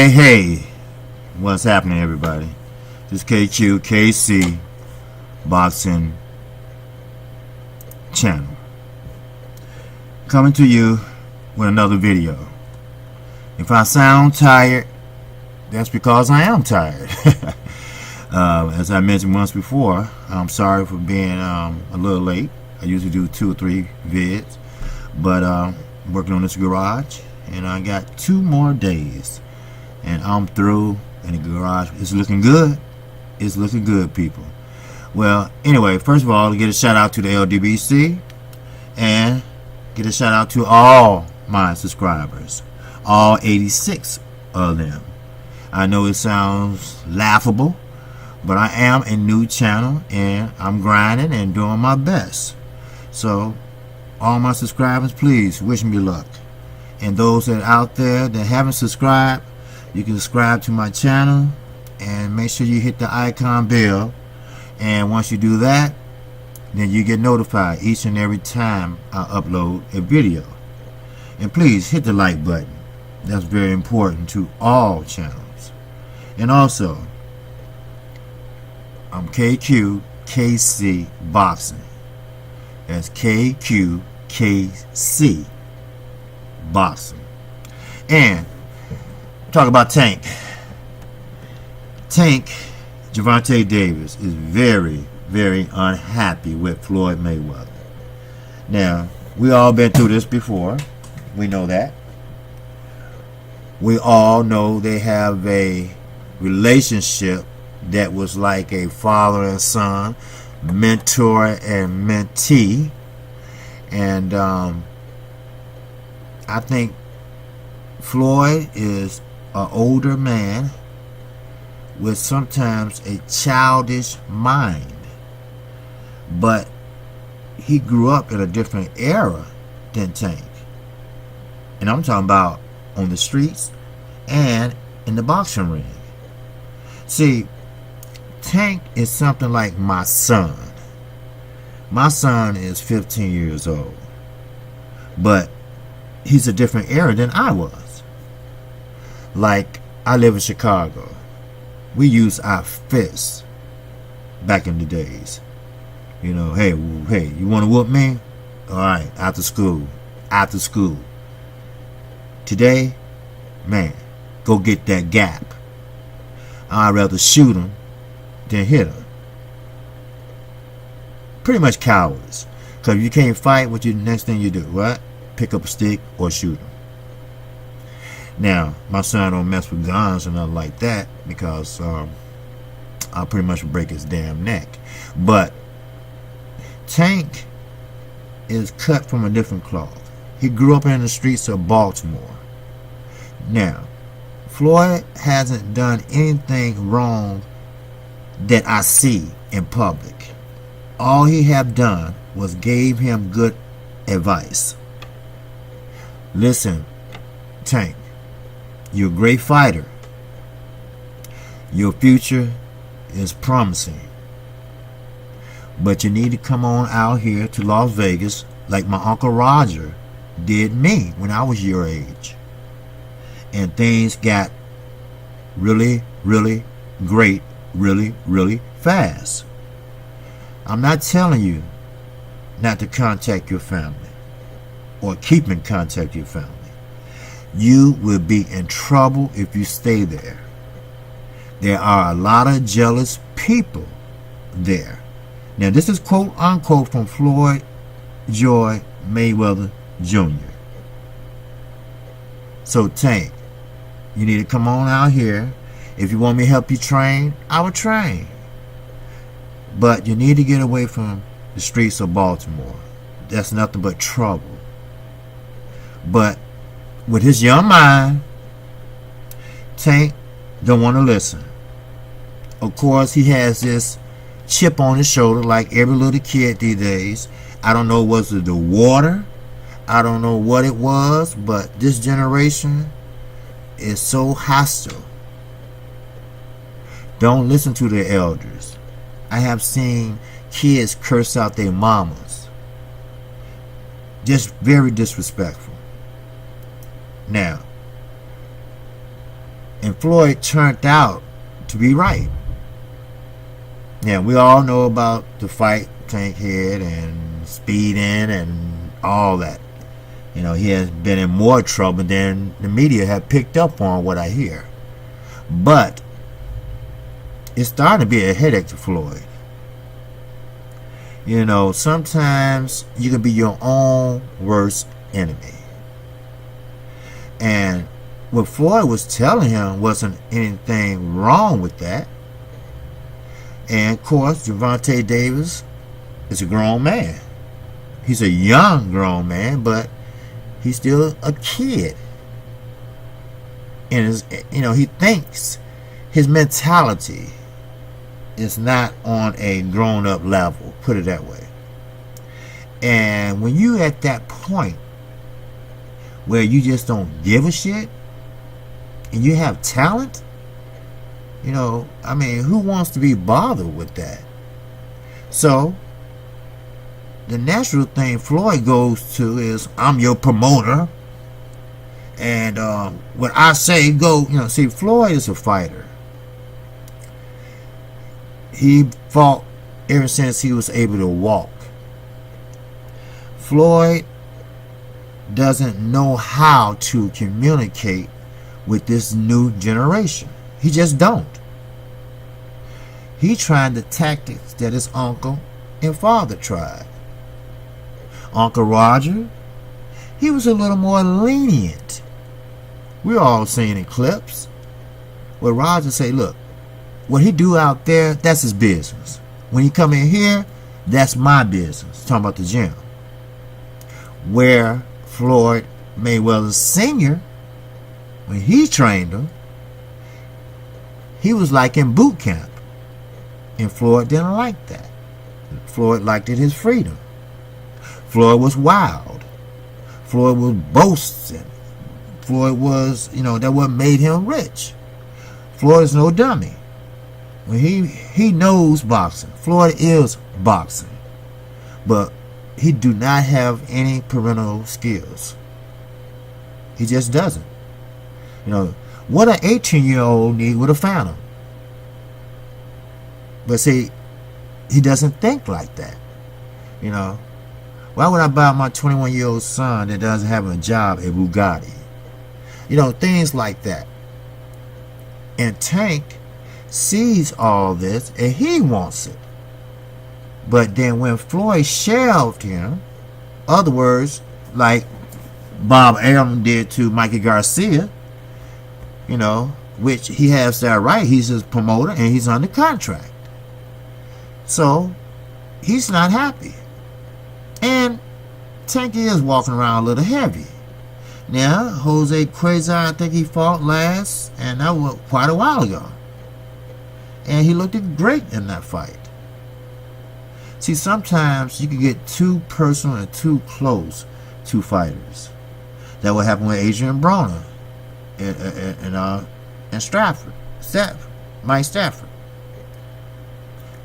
Hey, what's happening, everybody? This is KC Boxing Channel coming to you with another video. If I sound tired, that's because I am tired. As I mentioned once before, I'm sorry for being a little late. I usually do 2 or 3 vids, but working on this garage, and I got 2 more days. And I'm through, and the garage is looking good. It's looking good, people. Well, anyway, first of all, get a shout out to the LDBC, and get a shout out to all my subscribers, all 86 of them. I know it sounds laughable, but I am a new channel, and I'm grinding and doing my best. So, all my subscribers, please wish me luck. And those that are out there that haven't subscribed, you can subscribe to my channel and make sure you hit the icon bell, and once you do that, then you get notified each and every time I upload a video. And please hit the like button. That's very important to all channels. And also, I'm KC Boxing. That's KC Boxing. And talk about Tank. Gervonta Davis is very, very unhappy with Floyd Mayweather. Now, we all been through this before. We know that. We all know they have a relationship that was like a father and son, mentor and mentee. And I think Floyd is an older man with sometimes a childish mind, but he grew up in a different era than Tank, and I'm talking about on the streets and in the boxing ring. See, Tank is something like my son. My son is 15 years old, but he's a different era than I was. Like, I live in Chicago. We use our fists back in the days. You know, hey, you want to whoop me? All right, after school. Today, man, go get that gap. I'd rather shoot him than hit him. Pretty much cowards. Because if you can't fight, what the next thing you do? What? Pick up a stick or shoot him. Now, my son don't mess with guns or nothing like that, because I'll pretty much break his damn neck. But Tank is cut from a different cloth. He grew up in the streets of Baltimore. Now, Floyd hasn't done anything wrong that I see in public. All he have done was gave him good advice. Listen, Tank, you're a great fighter. Your future is promising. But you need to come on out here to Las Vegas like my Uncle Roger did me when I was your age. And things got really, really great, really, really fast. I'm not telling you not to contact your family or keep in contact with your family. You will be in trouble if you stay there. There are a lot of jealous people there. Now, this is quote unquote from Floyd Joy Mayweather Jr. So, Tank, you need to come on out here. If you want me to help you train, I will train. But you need to get away from the streets of Baltimore. that's nothing but trouble. But with his young mind, Tank don't want to listen. Of course, he has this chip on his shoulder like every little kid these days. I don't know, was it the water? I don't know what it was, but this generation is so hostile. Don't listen to the elders. I have seen kids curse out their mamas. Just very disrespectful. Now, and Floyd turned out to be right. Now, we all know about the fight, Tank had, and speeding and all that. You know, he has been in more trouble than the media have picked up on, what I hear. But it's starting to be a headache to Floyd. You know, sometimes you can be your own worst enemy. And what Floyd was telling him wasn't anything wrong with that. And of course, Gervonta Davis is a grown man. He's a young grown man, but he's still a kid. And you know, he thinks his mentality is not on a grown-up level, put it that way. And when you at that point where you just don't give a shit and you have talent, you know, I mean, who wants to be bothered with that? So the natural thing Floyd goes to is, I'm your promoter, and what I say go. You know, see, Floyd is a fighter. He fought ever since he was able to walk. Floyd doesn't know how to communicate with this new generation. He just don't. He tried the tactics that his uncle and father tried. Uncle Roger, he was a little more lenient. We're all seeing in clips where Roger say, look, what he do out there, that's his business. When he come in here, that's my business. Talking about the gym. Where Floyd Mayweather Sr., when he trained him, he was like in boot camp. And Floyd didn't like that. Floyd liked it his freedom. Floyd was wild. Floyd was boasting. Floyd was, you know, that what made him rich. Floyd is no dummy. When he knows boxing. Floyd is boxing. But he do not have any parental skills. He just doesn't. You know, what an 18-year-old need would have found him. But see, he doesn't think like that. You know, why would I buy my 21-year-old son that doesn't have a job at Bugatti? You know, things like that. And Tank sees all this and he wants it. But then when Floyd shelved him, other words, like Bob Arum did to Mikey Garcia, you know, which he has that right. He's his promoter and he's under contract. So he's not happy. And Tank is walking around a little heavy. Now, Jose Quezar, I think he fought last, and that was quite a while ago. And he looked great in that fight. See, sometimes you can get too personal and too close to fighters. That what happened with Adrian Broner and Mike Stafford.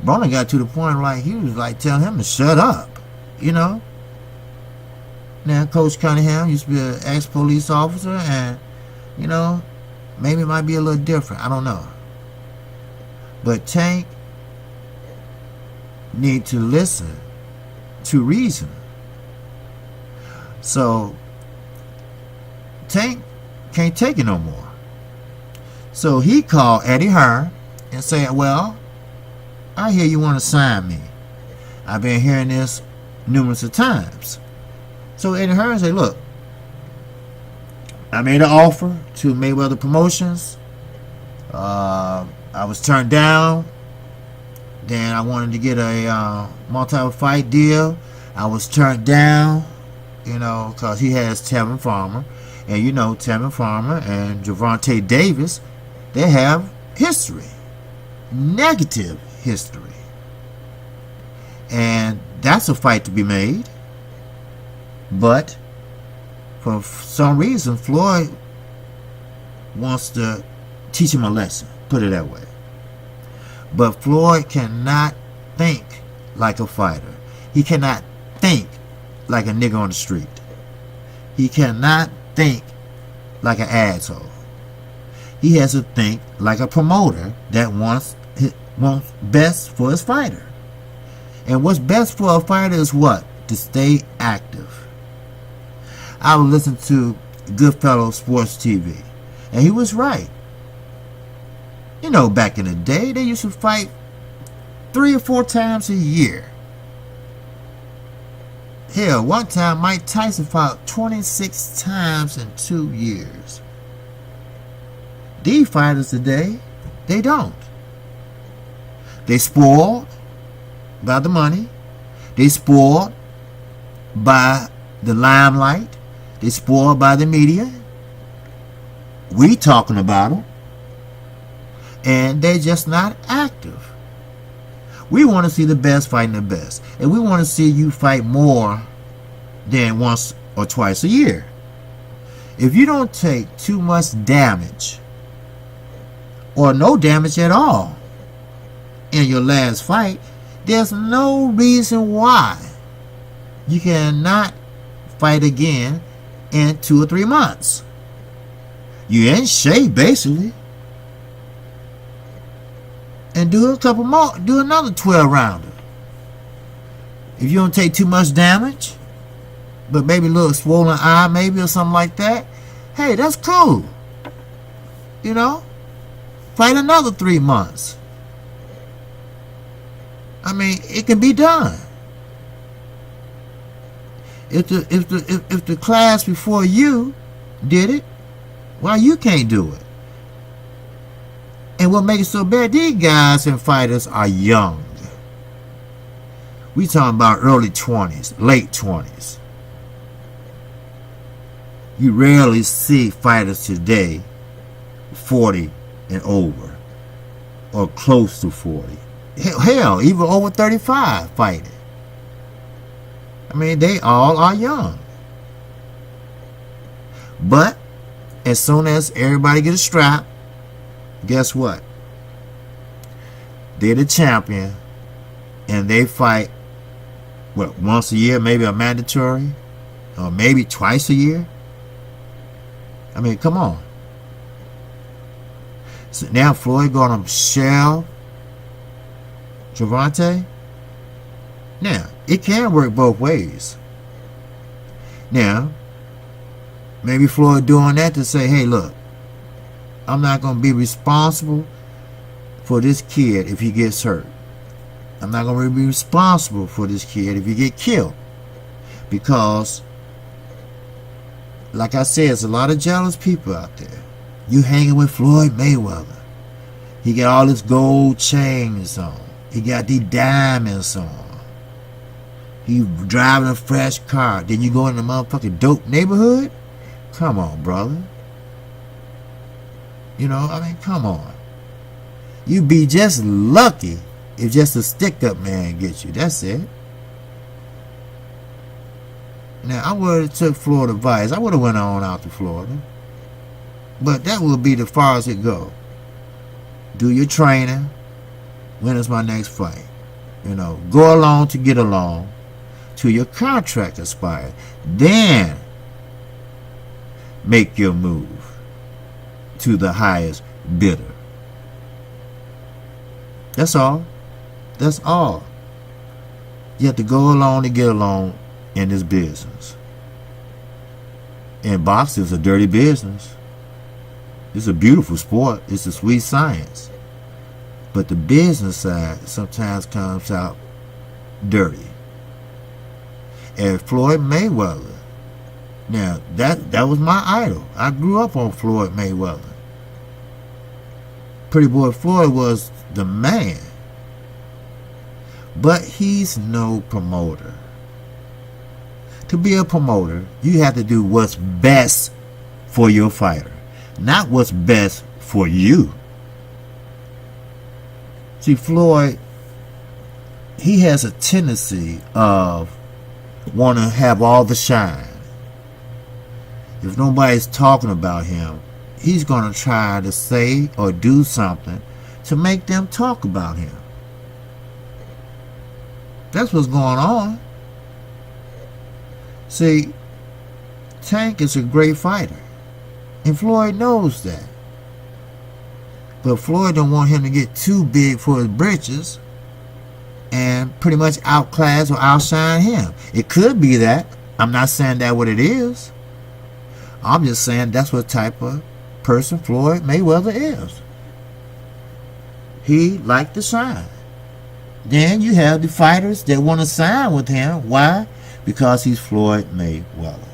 Broner got to the point like he was like telling him to shut up, you know. Now, Coach Cunningham used to be an ex-police officer, and, you know, maybe it might be a little different. I don't know. But Tank need to listen to reason. So, Tank can't take it no more. So, he called Eddie Hearn and said, well, I hear you want to sign me. I've been hearing this numerous of times. So Eddie Hearn said, look, I made an offer to Mayweather Promotions. I was turned down. Then I wanted to get a multi-fight deal. I was turned down, because he has Tevin Farmer. And Tevin Farmer and Gervonta Davis, they have history. Negative history. And that's a fight to be made. But for some reason, Floyd wants to teach him a lesson. Put it that way. But Floyd cannot think like a fighter. He cannot think like a nigga on the street. He cannot think like an asshole. He has to think like a promoter that wants best for his fighter. And what's best for a fighter is what? To stay active. I was listening to Goodfellow Sports TV, and he was right. Back in the day, they used to fight 3 or 4 times a year. Hell, one time Mike Tyson fought 26 times in 2 years. These fighters today, they don't. They spoiled by the money. They spoiled by the limelight. They spoiled by the media. We talking about them. And they're just not active. We want to see the best fighting the best. And we want to see you fight more than once or twice a year. If you don't take too much damage, or no damage at all, in your last fight, there's no reason why you cannot fight again in 2 or 3 months. You're in shape, basically. And do a couple more. Do another 12 rounder. If you don't take too much damage, but maybe a little swollen eye, maybe, or something like that, hey, that's cool. Fight another 3 months. I mean, it can be done. If the class before you did it, why you can't do it? And what makes it so bad, these guys and fighters are young. We talking about early 20s, late 20s. You rarely see fighters today 40 and over, or close to 40. Hell, even over 35 fighting. I mean, they all are young. But as soon as everybody gets a strap, guess what? They're the champion, and they fight, once a year, maybe a mandatory, or maybe twice a year. I mean, come on. So now Floyd gonna shell Gervonta. Now, it can work both ways. Now, maybe Floyd doing that to say, hey, look, I'm not going to be responsible for this kid if he gets hurt. I'm not going to be responsible for this kid if he get killed. Because, like I said, there's a lot of jealous people out there. You hanging with Floyd Mayweather. He got all his gold chains on. He got these diamonds on. He driving a fresh car. Then you go in the motherfucking dope neighborhood? Come on, brother. I mean, come on. You be just lucky if just a stick-up man gets you. That's it. Now, I would have took Florida advice. I would have went on out to Florida. But that would be the far as it go. Do your training. When is my next fight? Go along to get along till your contract expires. Then make your move to the highest bidder. That's all. That's all. You have to go along to get along in this business. And boxing is a dirty business. It's a beautiful sport. It's a sweet science. But the business side sometimes comes out dirty. And Floyd Mayweather, now that was my idol. I grew up on Floyd Mayweather. Pretty Boy Floyd was the man. But he's no promoter. To be a promoter, you have to do what's best for your fighter, not what's best for you. See, Floyd, he has a tendency of wanting to have all the shine. If nobody's talking about him, he's going to try to say or do something to make them talk about him. That's what's going on. See, Tank is a great fighter, and Floyd knows that. But Floyd don't want him to get too big for his britches and pretty much outclass or outshine him. It could be that. I'm not saying that's what it is. I'm just saying that's what type of person Floyd Mayweather is. He liked to shine. Then you have the fighters that want to sign with him. Why? Because he's Floyd Mayweather.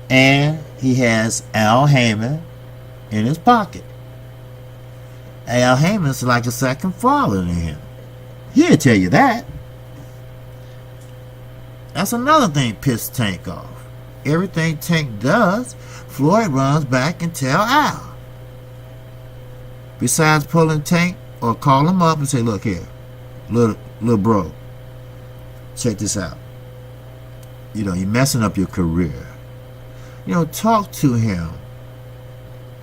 And he has Al Haymon in his pocket. Al Haymon's like a second father to him. He'll tell you that. That's another thing pissed Tank off. Everything Tank does, Floyd runs back and tell Al. Besides pulling Tank or call him up and say, look here, little bro, check this out. You know, you're messing up your career. You know, talk to him.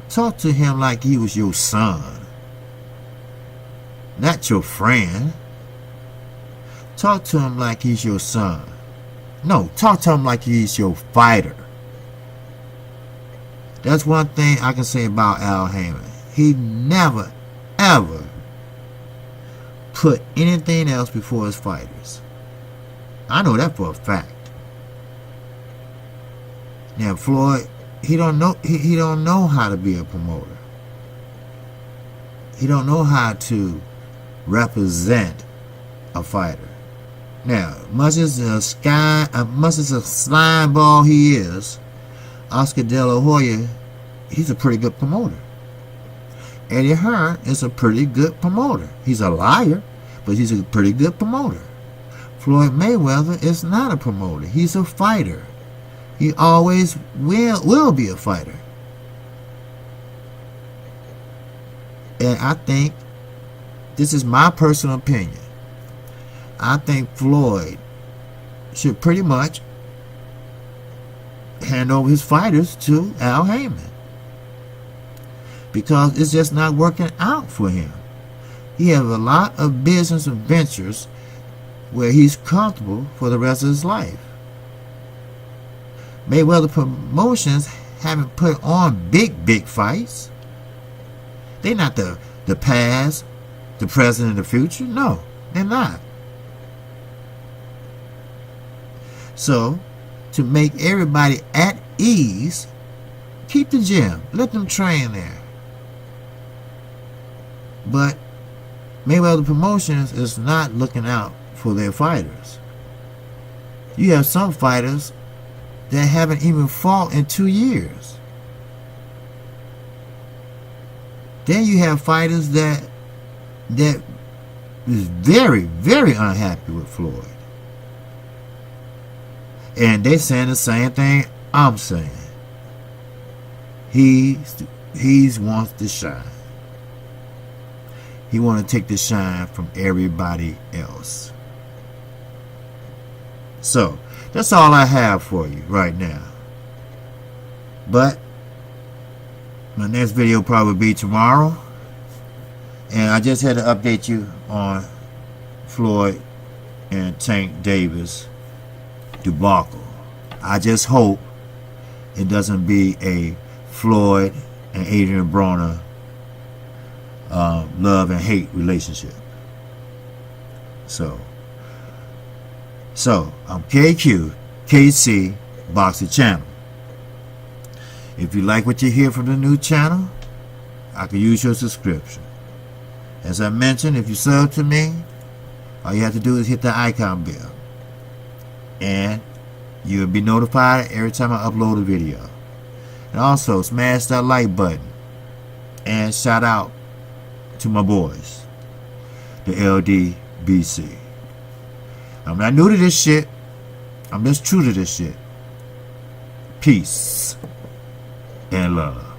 Talk to him like he was your son. Not your friend. Talk to him like he's your son. No, talk to him like he's your fighter. That's one thing I can say about Al Haymon. He never, ever put anything else before his fighters. I know that for a fact. Now Floyd, he don't know how to be a promoter. He don't know how to represent a fighter. Now, much as a slime ball he is, Oscar De La Hoya, he's a pretty good promoter. Eddie Hearn is a pretty good promoter. He's a liar, but he's a pretty good promoter. Floyd Mayweather is not a promoter. He's a fighter. He always will be a fighter. And I think, this is my personal opinion, I think Floyd should pretty much hand over his fighters to Al Haymon, because it's just not working out for him. He has a lot of business and ventures where he's comfortable for the rest of his life. Mayweather Promotions haven't put on big fights. They're not the past, the present, and the future. No, they're not. So, to make everybody at ease, keep the gym. Let them train there. But Mayweather Promotions is not looking out for their fighters. You have some fighters that haven't even fought in 2 years. Then you have fighters that is very unhappy with Floyd. And they saying the same thing I'm saying. He wants to shine. He want to take the shine from everybody else. So, that's all I have for you right now. But my next video will probably be tomorrow. And I just had to update you on Floyd and Tank Davis debacle. I just hope it doesn't be a Floyd and Adrian Broner love and hate relationship. So I'm KC Boxing Channel. If you like what you hear from the new channel, I could use your subscription. As I mentioned, if you sub to me, all you have to do is hit the icon bell, and you'll be notified every time I upload a video. And also smash that like button, and shout out to my boys, the LDBC. I'm not new to this shit. I'm just true to this shit. Peace and love.